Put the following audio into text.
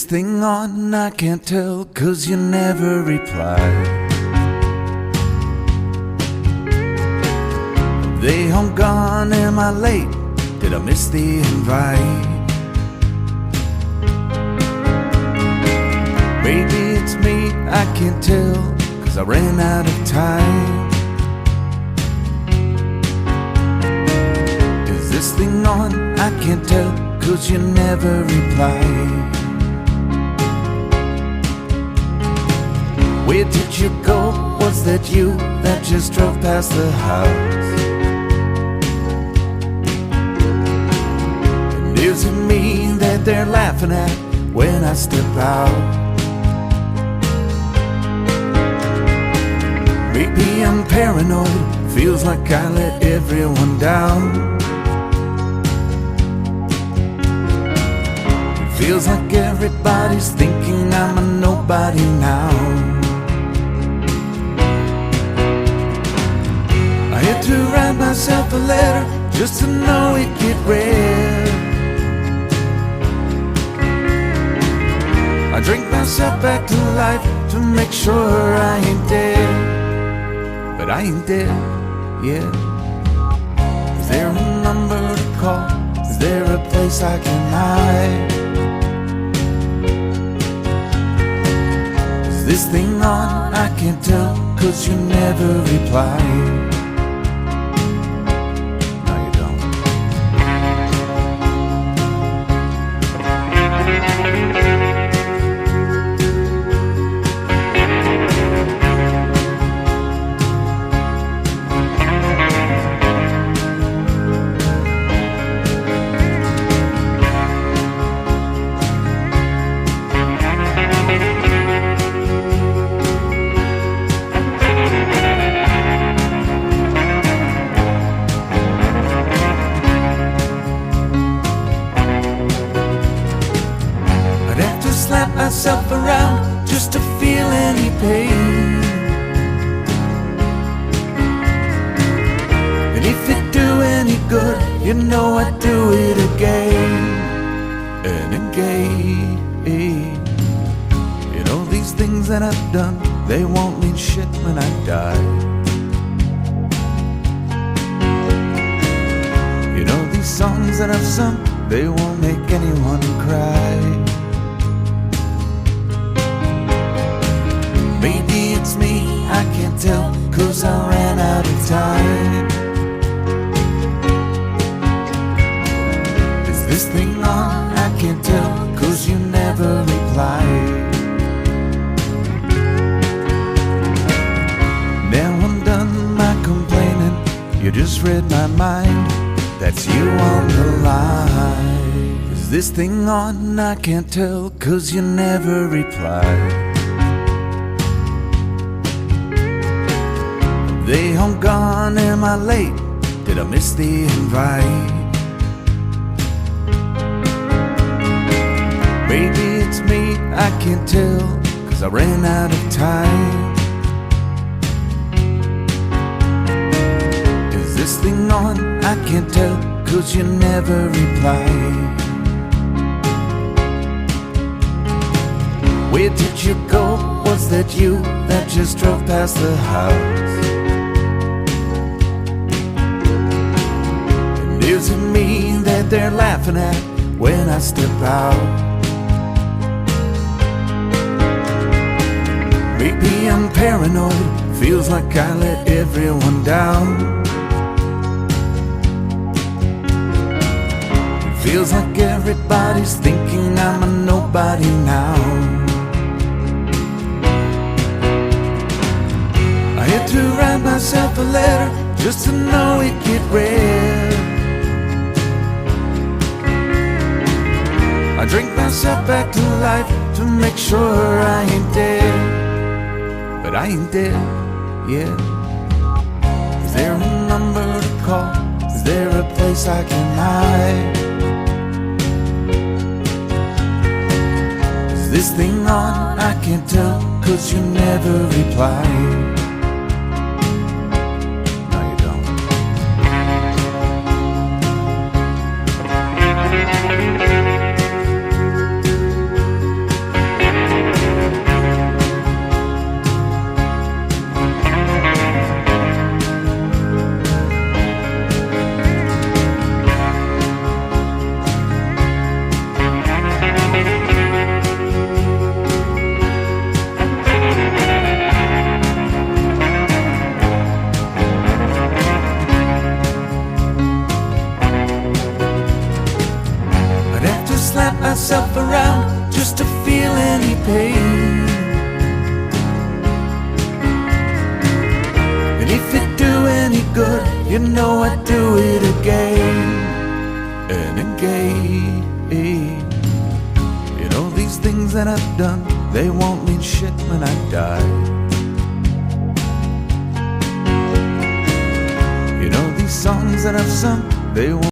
thing on? I can't tell, 'cause you never reply. Are they home gone? Am I late? Did I miss the invite? Maybe it's me, I can't tell, 'cause I ran out of time. Is this thing on? I can't tell, 'cause you never reply. Where did you go? Was that you that just drove past the house? And is it me that they're laughing at when I step out? Maybe I'm paranoid, feels like I let everyone down. It feels like everybody's thinking I'm a nobody now. I had to write myself a letter just to know it'd get read. I drink myself back to life to make sure I ain't dead. But I ain't dead yet. Is there a number to call? Is there a place I can hide? Is this thing on? I can't tell, 'cause you never reply. No, you don't. Slap myself around just to feel any pain. And if it do any good, you know I'd do it again and again. You know, these things that I've done, they won't mean shit when I die. You know, these songs that I've sung, they won't make anyone cry. Maybe it's me, I can't tell, 'cause I ran out of time. Is this thing on? I can't tell, 'cause you never reply. Now I'm done my complaining, you just read my mind, that's you on the line. Is this thing on? I can't tell, 'cause you never reply. They home gone, am I late? Did I miss the invite? Maybe it's me, I can't tell, 'cause I ran out of time. Is this thing on? I can't tell, 'cause you never reply. Where did you go? Was that you that just drove past the house? Is it me that they're laughing at when I step out? Maybe I'm paranoid, feels like I let everyone down. It feels like everybody's thinking I'm a nobody now. I had to write myself a letter just to know it'd get read. I drink myself back to life to make sure I ain't dead. But I ain't dead yet. Is there a number to call? Is there a place I can hide? Is this thing on? I can't tell, 'cause you never reply. No, you don't. wrap myself around just to feel any pain. And if it do any good, you know I'd do it again and again. You know, these things that I've done, they won't mean shit when I die. You know, these songs that I've sung, they won't